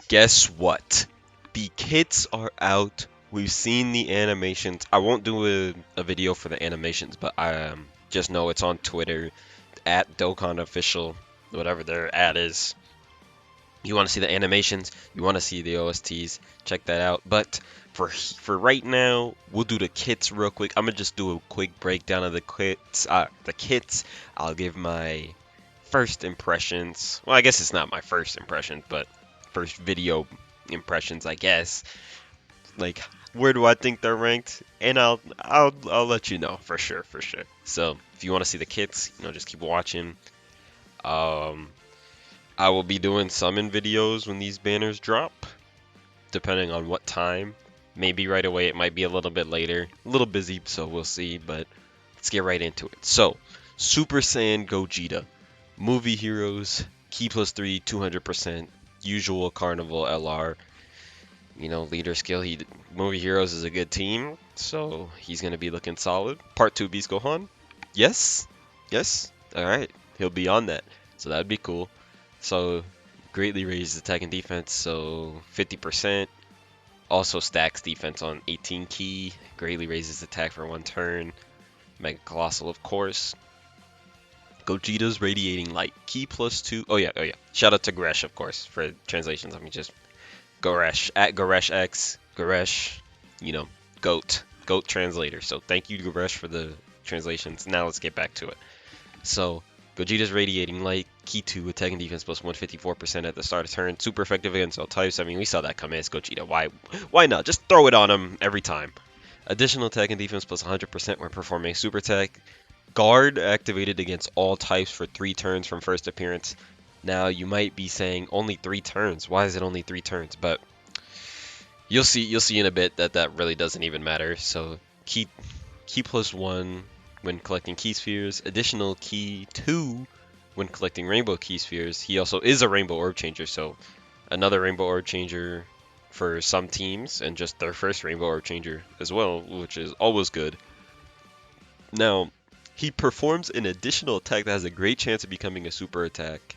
Guess what? The kits are out. We've seen the animations. I won't do a video for the animations, but I just know it's on Twitter at Dokkan Official, whatever their ad is. You want to see the animations, you want to see the OSTs, check that out. But for right now, we'll do the kits real quick. I'm gonna just do a quick breakdown of the kits. I'll give my first impressions. Well, I guess it's not my first impression, but first video impressions, I guess. Like, where do I think they're ranked? And I'll let you know for sure, for sure. So if you want to see the kits, just keep watching. Um, I will be doing summon videos when these banners drop, depending on what time. Maybe right away, it might be a little bit later. A little busy, so we'll see, but let's get right into it. So, Super Saiyan Gogeta. Movie Heroes, Key plus 3, 200%. Usual Carnival LR. Leader skill. Movie Heroes is a good team, so he's going to be looking solid. Part 2 Beast Gohan. Yes. Yes. Alright. He'll be on that. So that'd be cool. So greatly raises attack and defense, so 50%. Also stacks defense on 18 key. Greatly raises attack for 1 turn. Mega Colossal, of course. Gogeta's Radiating Light. Key plus 2. Oh yeah. Shout out to Goresh, of course, for translations. Let me just... Goresh. At Goresh X. Goresh, GOAT. GOAT translator. So thank you, Goresh, for the translations. Now let's get back to it. So... Gogeta's Radiating Light, Key 2, attack and defense plus 154% at the start of turn. Super effective against all types. I mean, we saw that come as Gogeta. Why not? Just throw it on him every time. Additional attack and defense plus 100% when performing super attack. Guard activated against all types for 3 turns from first appearance. Now, you might be saying only 3 turns. Why is it only 3 turns? But you'll see in a bit that really doesn't even matter. So, key plus 1 when collecting key spheres, additional key 2 when collecting rainbow key spheres. He also is a rainbow orb changer, so another rainbow orb changer for some teams, and just their first rainbow orb changer as well, which is always good. Now, he performs an additional attack that has a great chance of becoming a super attack,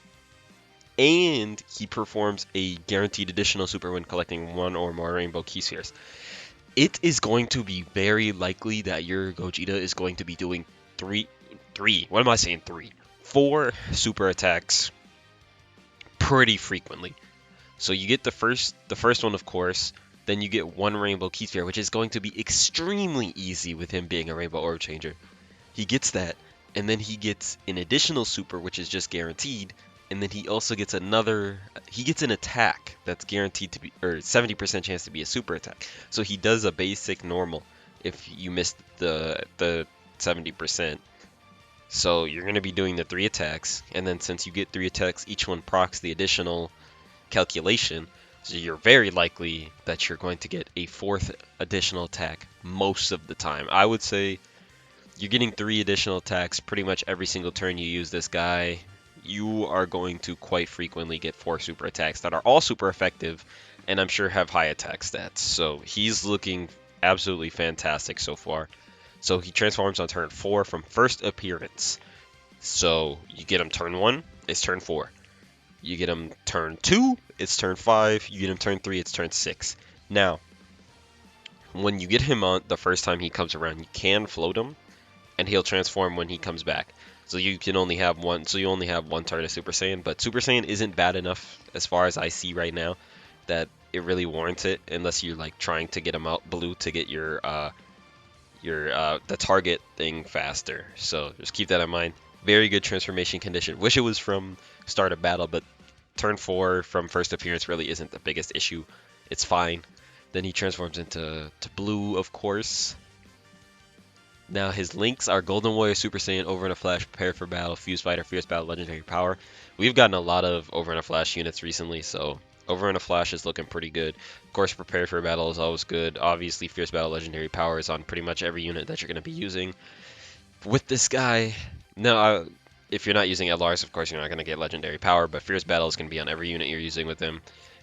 and he performs a guaranteed additional super when collecting 1 or more rainbow key spheres. It is going to be very likely that your Gogeta is going to be doing 4 super attacks pretty frequently. So you get the first one, of course, then you get 1 rainbow key sphere, which is going to be extremely easy with him being a rainbow orb changer. He gets that, and then he gets an additional super, which is just guaranteed, and then he also gets an attack that's guaranteed to be, or 70% chance to be a super attack. So he does a basic normal if you missed the 70%. So you're going to be doing the 3 attacks, and then since you get 3 attacks, each one procs the additional calculation. So you're very likely that you're going to get a 4th additional attack most of the time. I would say you're getting 3 additional attacks pretty much every single turn you use this guy. You are going to quite frequently get 4 super attacks that are all super effective, and I'm sure have high attack stats. So he's looking absolutely fantastic so far. So he transforms on turn 4 from first appearance. So you get him turn 1, it's turn 4. You get him turn 2, it's turn 5. You get him turn 3, it's turn 6. Now, when you get him on the first time he comes around, you can float him, and he'll transform when he comes back. So you can only have one. So you only have 1 turn of Super Saiyan, but Super Saiyan isn't bad enough as far as I see right now that it really warrants it, unless you're like trying to get him out blue to get your the target thing faster. So just keep that in mind. Very good transformation condition. Wish it was from start of battle, but turn 4 from first appearance really isn't the biggest issue. It's fine. Then he transforms into blue, of course. Now his links are Golden Warrior, Super Saiyan, Over in a Flash, Prepare for Battle, Fuse Fighter, Fierce Battle, Legendary Power. We've gotten a lot of Over in a Flash units recently, so Over in a Flash is looking pretty good. Of course, Prepare for Battle is always good. Obviously, Fierce Battle, Legendary Power is on pretty much every unit that you're going to be using. With this guy, if you're not using LRs, of course, you're not going to get Legendary Power, but Fierce Battle is going to be on every unit you're using with him.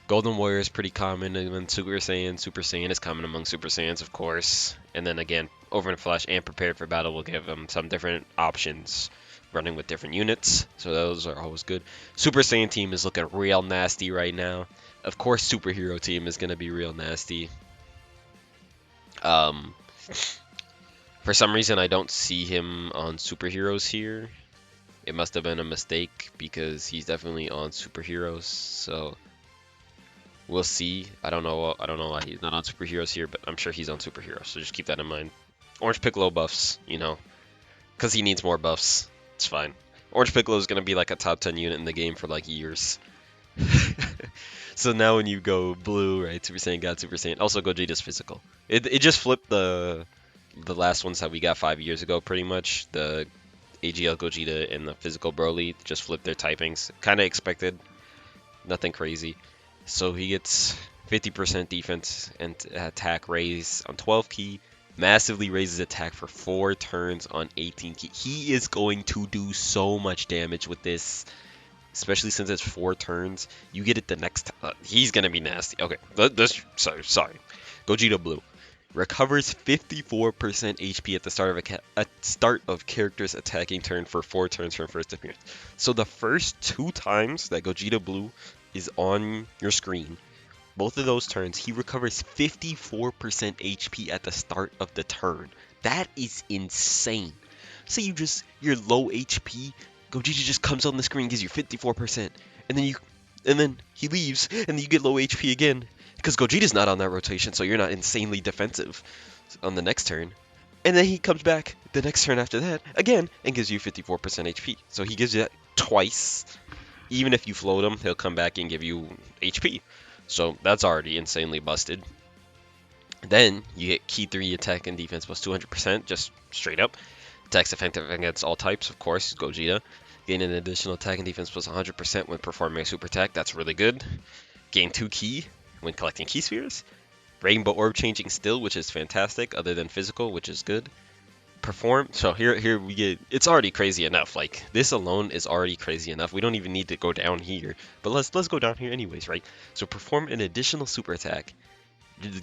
Golden Warrior is pretty common among Super Saiyan is common among Super Saiyans, of course. And then again, Over in a Flash and Prepared for Battle will give them some different options running with different units, so those are always good. Super Saiyan team is looking real nasty right now. Of course, superhero team is gonna be real nasty. Um, for some reason, I don't see him on superheroes here. It must have been a mistake because he's definitely on superheroes. So we'll see. I don't know. I don't know why he's not on superheroes here, but I'm sure he's on superheroes. So just keep that in mind. Orange Piccolo buffs, you know, because he needs more buffs. It's fine. Orange Piccolo is gonna be like a top 10 unit in the game for like years. So now when you go blue, right, Super Saiyan God, Super Saiyan, also Gogeta's physical. It just flipped the last ones that we got 5 years ago, pretty much. The AGL Gogeta and the physical Broly just flipped their typings. Kind of expected, nothing crazy. So he gets 50% defense and attack raise on 12 key. Massively raises attack for 4 turns on 18 key. He is going to do so much damage with this, especially since it's 4 turns. You get it the next time. He's gonna be nasty. Okay, sorry. Gogeta Blue recovers 54% HP at the start of character's attacking turn for 4 turns from first appearance. So the first 2 times that Gogeta Blue is on your screen, both of those turns, he recovers 54% HP at the start of the turn. That is insane. Say you're low HP, Gogeta just comes on the screen, gives you 54%, and then he leaves, and then you get low HP again because Gogeta's not on that rotation, so you're not insanely defensive on the next turn. And then he comes back the next turn after that again and gives you 54% HP. So he gives you that twice. Even if you float him, he'll come back and give you HP. So that's already insanely busted. Then you get key 3 attack and defense plus 200%, just straight up. Attacks effective against all types, of course, Gogeta. Gain an additional attack and defense plus 100% when performing a super attack, that's really good. Gain 2 key when collecting key spheres. Rainbow orb changing still, which is fantastic, other than physical, which is good. Perform, so here we get, it's already crazy enough. Like, this alone is already crazy enough. We don't even need to go down here, but let's go down here anyways, right? So perform an additional super attack,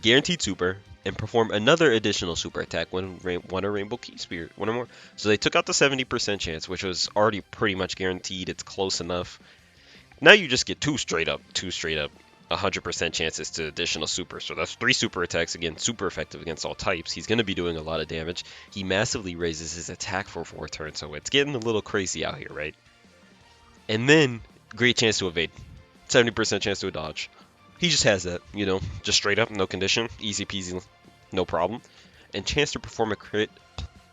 guaranteed super, and perform another additional super attack when one a rainbow key sphere, one or more. So they took out the 70% chance, which was already pretty much guaranteed. It's close enough. Now you just get two straight up 100% chances to additional super. So that's 3 super attacks, again, super effective against all types. He's going to be doing a lot of damage. He massively raises his attack for 4 turns, so it's getting a little crazy out here, right? And then, great chance to evade. 70% chance to a dodge. He just has that, you know, just straight up, no condition, easy peasy, no problem. And chance to perform a crit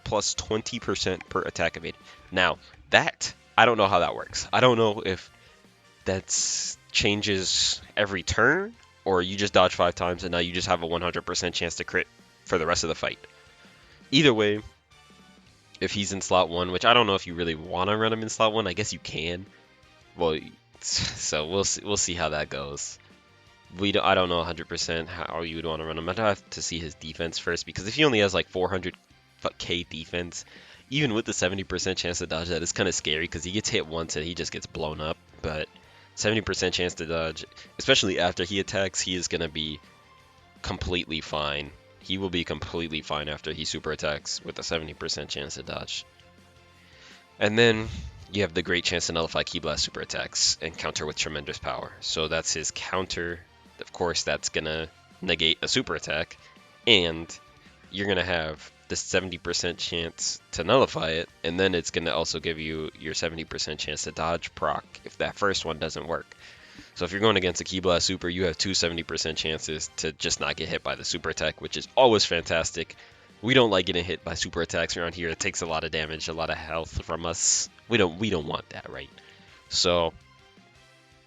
plus 20% per attack evade. Now, that, I don't know how that works. I don't know if that's changes every turn, or you just dodge 5 times and now you just have a 100% chance to crit for the rest of the fight. Either way, if he's in slot 1, which I don't know if you really want to run him in slot 1, I guess you can. Well, so we'll see how that goes. I don't know 100% how you would want to run him. I'd have to see his defense first, because if he only has like 400k defense, even with the 70% chance to dodge that, it's kind of scary because he gets hit once and he just gets blown up. But 70% chance to dodge, especially after he attacks, he is going to be completely fine. He will be completely fine after he super attacks with a 70% chance to dodge. And then you have the great chance to nullify Ki Blast super attacks and counter with tremendous power. So that's his counter. Of course, that's going to negate a super attack. And you're going to have the 70% chance to nullify it, and then it's going to also give you your 70% chance to dodge proc if that first one doesn't work. So if you're going against a Ki Blast super, you have 2 70% chances to just not get hit by the super attack, which is always fantastic. We don't like getting hit by super attacks around here. It takes a lot of damage, a lot of health from us. We don't want that, right? So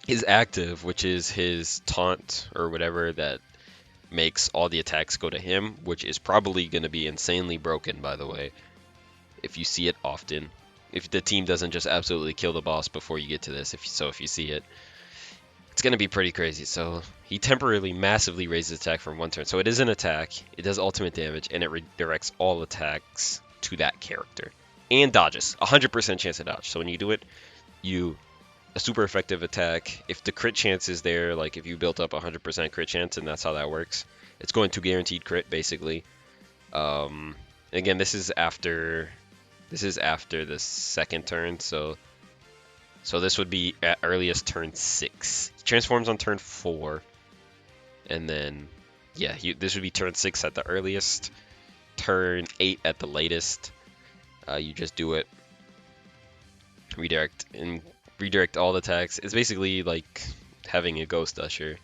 his active, which is his taunt or whatever that makes all the attacks go to him, which is probably going to be insanely broken, by the way, if you see it often. If the team doesn't just absolutely kill the boss before you get to this, if you see it, it's going to be pretty crazy. So he temporarily massively raises attack from 1 turn. So it is an attack, it does ultimate damage, and it redirects all attacks to that character. And dodges, 100% chance to dodge. So when you do it, a super effective attack, if the crit chance is there, like if you built up 100% crit chance, and that's how that works, it's going to guaranteed crit, basically. Again, this is after the 2nd turn, so this would be at earliest turn 6. He transforms on turn 4. And then, yeah, this would be turn 6 at the earliest, turn 8 at the latest. You just do it, redirect, and redirect all the attacks. It's basically like having a Ghost Usher.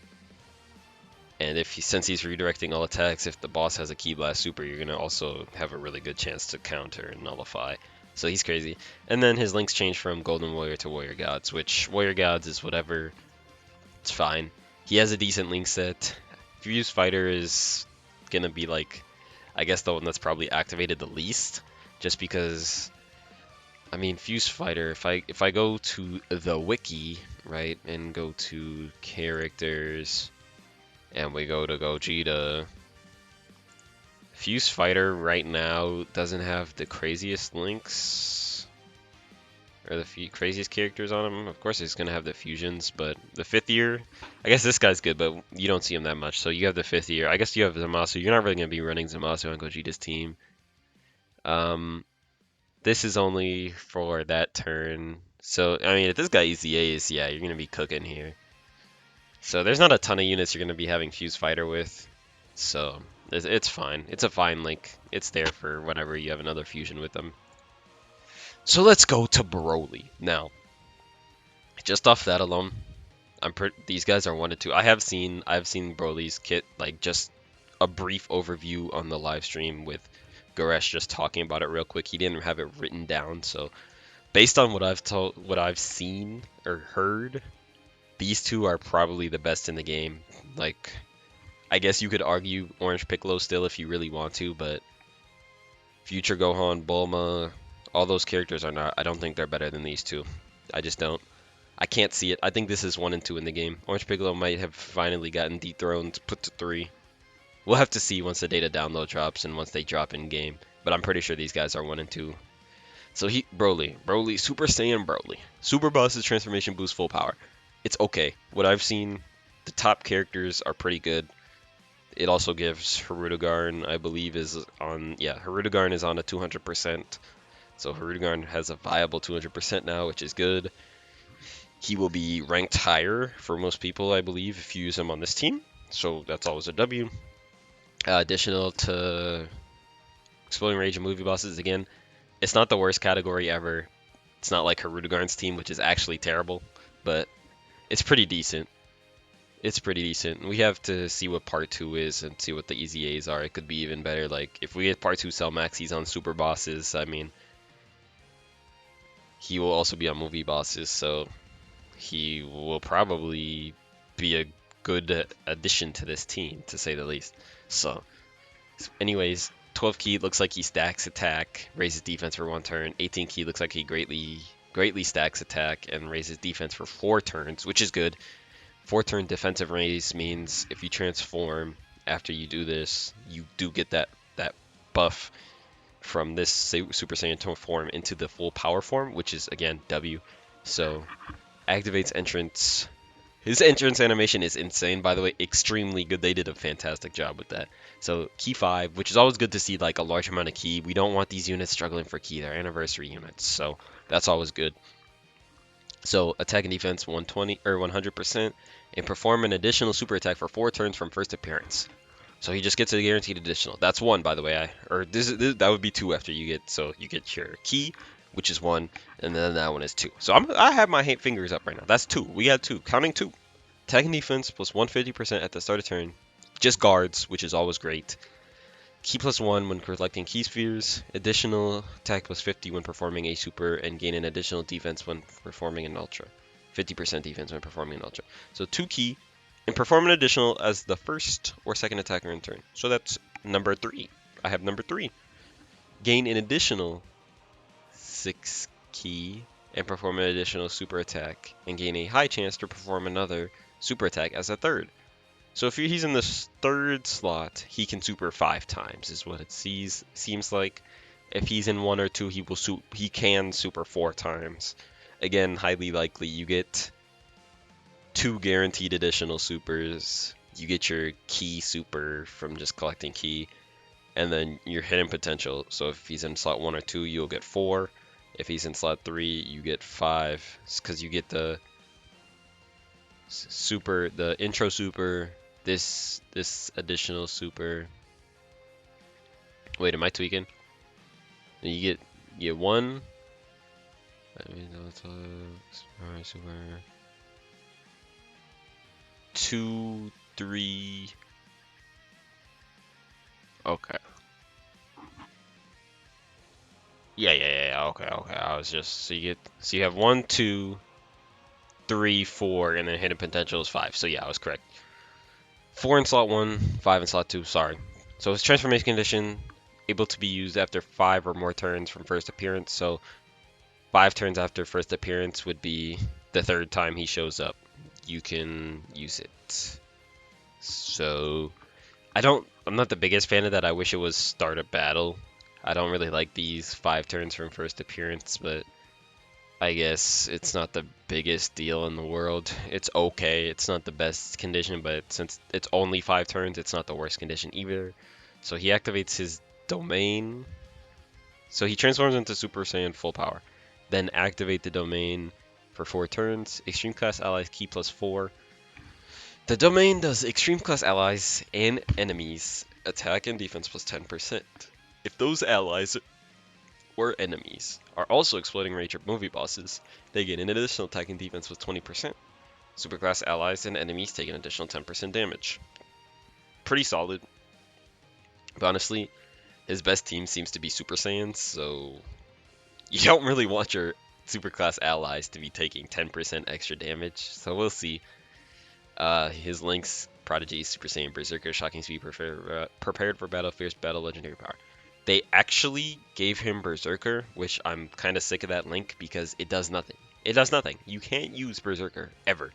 And since he's redirecting all attacks, if the boss has a Ki Blast Super, you're gonna also have a really good chance to counter and nullify. So he's crazy. And then his links change from Golden Warrior to Warrior Gods, which Warrior Gods is whatever. It's fine. He has a decent link set. Fuse Fighter is gonna be like, I guess the one that's probably activated the least, just because. I mean, Fuse Fighter. If I go to the wiki, right, and go to characters, and we go to GOGETA, Fuse Fighter right now doesn't have the craziest links or the craziest characters on him. Of course, he's gonna have the fusions, but the 5th year, I guess this guy's good, but you don't see him that much. So you have the 5th year. I guess you have Zamasu. You're not really gonna be running Zamasu on GOGETA's team. This is only for that turn. So I mean, if this guy EZAs, yeah, you're gonna be cooking here. So there's not a ton of units you're gonna be having Fuse Fighter with. So it's fine. It's a fine link. It's there for whenever you have another fusion with them. So let's go to BROLY. Now, just off that alone, these guys are 1 and 2. I've seen BROLY's kit, like just a brief overview on the live stream with Goresh just talking about it real quick. He didn't have it written down, so based on what I've seen or heard, these two are probably the best in the game. Like, I guess you could argue Orange Piccolo still if you really want to, but Future Gohan, Bulma, all those characters are not. I don't think they're better than these two. I just don't. I can't see it. I think this is 1 and 2 in the game. Orange Piccolo might have finally gotten dethroned, put to 3. We'll have to see once the data download drops and once they drop in game. But I'm pretty sure these guys are 1 and 2. So Broly, Super Saiyan Broly. Super Boss's transformation boosts full power. It's okay. What I've seen, the top characters are pretty good. It also gives Hirudegarn, I believe, Hirudegarn is on a 200%. So Hirudegarn has a viable 200% now, which is good. He will be ranked higher for most people, I believe, if you use him on this team. So that's always a W. Additional to Exploding Rage and Movie Bosses, again, it's not the worst category ever. It's not like Hirudegarn's team, which is actually terrible, but it's pretty decent. It's pretty decent. We have to see what part 2 is and see what the EZAs are. It could be even better. Like, if we get part 2 Cell Max, he's on Super Bosses. I mean, he will also be on Movie Bosses, so he will probably be a good addition to this team, to say the least. So, anyways, 12 key looks like he stacks attack, raises defense for 1 turn. 18 key looks like he greatly stacks attack and raises defense for 4 turns, which is good. 4-turn defensive raise means if you transform after you do this, you do get that buff from this Super Saiyan form into the full power form, which is again W. So activates entrance. His entrance animation is insane, by the way, extremely good. They did a fantastic job with that. So key 5, which is always good to see, like a large amount of key. We don't want these units struggling for key. They're anniversary units, so that's always good. So attack and defense 120 or 100%, and perform an additional super attack for 4 turns from first appearance. So he just gets a guaranteed additional. That's 1, by the way. That would be 2 after you get your key, which is 1, and then that one is 2. So I have my fingers up right now. That's 2. We got 2. Counting 2. Attack and defense plus 150% at the start of turn. Just guards, which is always great. Key plus 1 when collecting key spheres. Additional attack plus 50 when performing a super, and gain an additional defense when performing an ultra. 50% defense when performing an ultra. So 2 key, and perform an additional as the first or second attacker in turn. So that's number 3. I have number 3. Gain an additional 6 key, and perform an additional super attack, and gain a high chance to perform another super attack as a third. So if he's in the 3rd slot, he can super 5 times, is what it seems like. If he's in 1 or 2, he can super 4 times. Again, highly likely you get 2 guaranteed additional supers. You get your key super from just collecting key, and then your hidden potential. So if he's in slot 1 or 2, you'll get 4. If he's in slot 3, you get 5, because you get the intro super, this additional super. Wait, am I tweaking? You get one. I mean, super. 2, 3. Okay. Yeah. Okay. I was just so you have 1, 2, 3, 4, and then hidden potential is 5. So yeah, I was correct. 4 in slot 1, 5 in slot 2. Sorry. So his transformation condition able to be used after 5 or more turns from first appearance. So 5 turns after first appearance would be the 3rd time he shows up. You can use it. So I'm not the biggest fan of that. I wish it was start a battle. I don't really like these 5 turns from first appearance, but I guess it's not the biggest deal in the world. It's okay. It's not the best condition, but since it's only 5 turns, it's not the worst condition either. So he activates his domain. So he transforms into Super Saiyan full power. Then activate the domain for 4 turns. Extreme class allies key +4. The domain does extreme class allies and enemies attack and defense +10%. If those allies or enemies are also exploding rage or movie bosses, they gain an additional attack and defense with 20%. Superclass allies and enemies take an additional 10% damage. Pretty solid. But honestly, his best team seems to be Super Saiyans, so you don't really want your superclass allies to be taking 10% extra damage. So we'll see. His links: Prodigy, Super Saiyan, Berserker, Shocking Speed, Prepared for Battle, Fierce Battle, Legendary Power. They actually gave him Berserker, which I'm kind of sick of that link because it does nothing. It does nothing. You can't use Berserker, ever.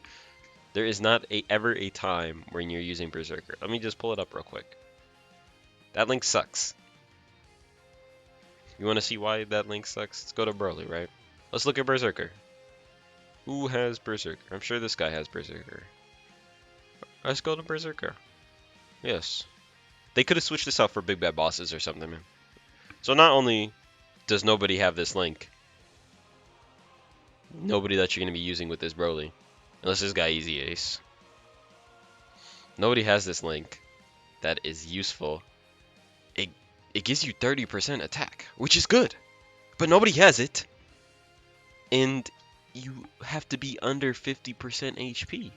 There is not ever a time when you're using Berserker. Let me just pull it up real quick. That link sucks. You want to see why that link sucks? Let's go to BROLY, right? Let's look at Berserker. Who has Berserker? I'm sure this guy has Berserker. Let's go to Berserker. Yes. They could have switched this out for big bad bosses or something, man. So not only does nobody have this link, nobody that you're going to be using with this BROLY, unless this guy Easy Ace, nobody has this link that is useful. It gives you 30% attack, which is good, but nobody has it, and you have to be under 50% HP.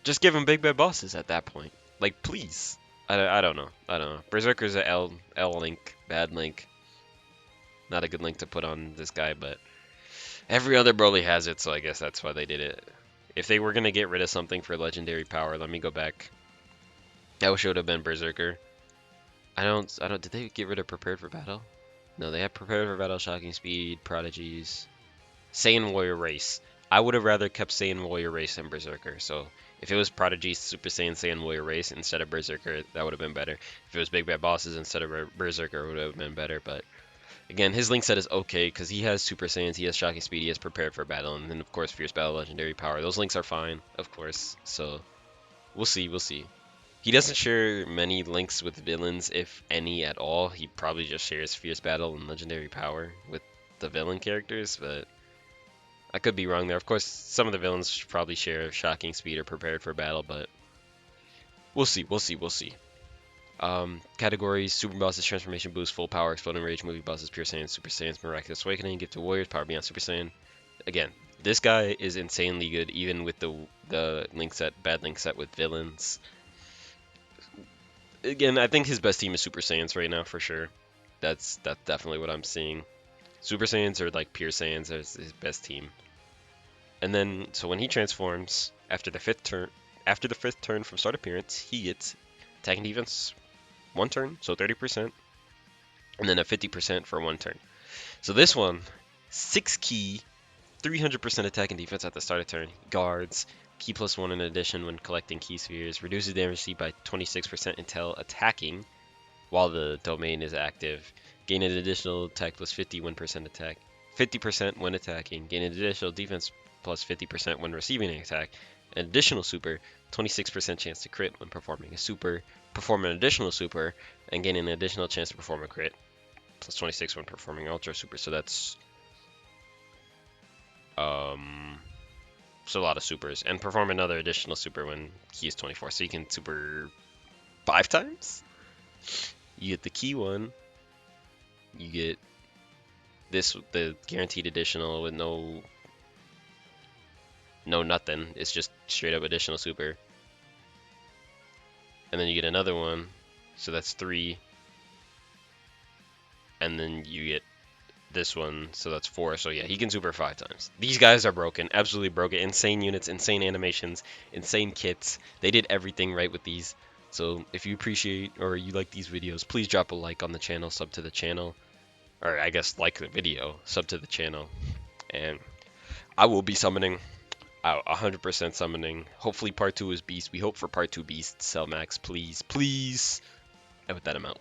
Just give him big bad bosses at that point. Like, please. I don't know. Berserker's a L link, bad link. Not a good link to put on this guy, but every other Broly has it, so I guess that's why they did it. If they were gonna get rid of something for legendary power, let me go back. That should have been Berserker. Did they get rid of Prepared for Battle? No, they have Prepared for Battle, Shocking Speed, Prodigies, Saiyan Warrior Race. I would have rather kept Saiyan Warrior Race than Berserker. So if it was Prodigy, Super Saiyan, Saiyan Warrior Race instead of Berserker, that would have been better. If it was Big Bad Bosses instead of Berserker, it would have been better. But again, his link set is okay because he has Super Saiyans, he has Shocking Speed, he has Prepared for Battle, and then of course Fierce Battle, Legendary Power. Those links are fine, of course. So we'll see. He doesn't share many links with villains, if any at all. He probably just shares Fierce Battle and Legendary Power with the villain characters, but I could be wrong there. Of course, some of the villains probably share Shocking Speed or Prepared for Battle, but we'll see. Categories: Super Bosses, Transformation Boost, Full Power, Exploding Rage, Movie Bosses, Pure Saiyan, Super Saiyans, Miraculous Awakening, Gift to Warriors, Power Beyond Super Saiyan. Again, this guy is insanely good, even with the link set, bad link set with villains. Again, I think his best team is Super Saiyans right now for sure. That's definitely what I'm seeing. Super Saiyans are like Pure Saiyans as his best team. And then, so when he transforms after the fifth turn from start appearance, he gets attack and defense 1 turn, so 30%, and then a 50% for 1 turn. So this one, 6 key, 300% attack and defense at the start of turn. Guards, key +1 in addition when collecting key spheres, reduces damage received by 26% until attacking while the domain is active. Gain an additional attack +50 when percent attack. 50% when attacking. Gain an additional defense +50% when receiving an attack. An additional super, 26% chance to crit when performing a super. Perform an additional super and gain an additional chance to perform a crit. +26 when performing ultra super. So that's so a lot of supers, and perform another additional super when key is 24. So you can super 5 times. You get the key one. You get this, the guaranteed additional with no nothing. It's just straight up additional super. And then you get another one, so that's 3. And then you get this one, so that's 4. So yeah, he can super 5 times. These guys are broken, absolutely broken. Insane units, insane animations, insane kits. They did everything right with these. So if you appreciate or you like these videos, please drop a like on the channel, sub to the channel, or I guess like the video, sub to the channel. And I will be summoning, 100% summoning. Hopefully part 2 is Beast. We hope for part 2 Beast. Sell Max, please, please. And with that, I'm out.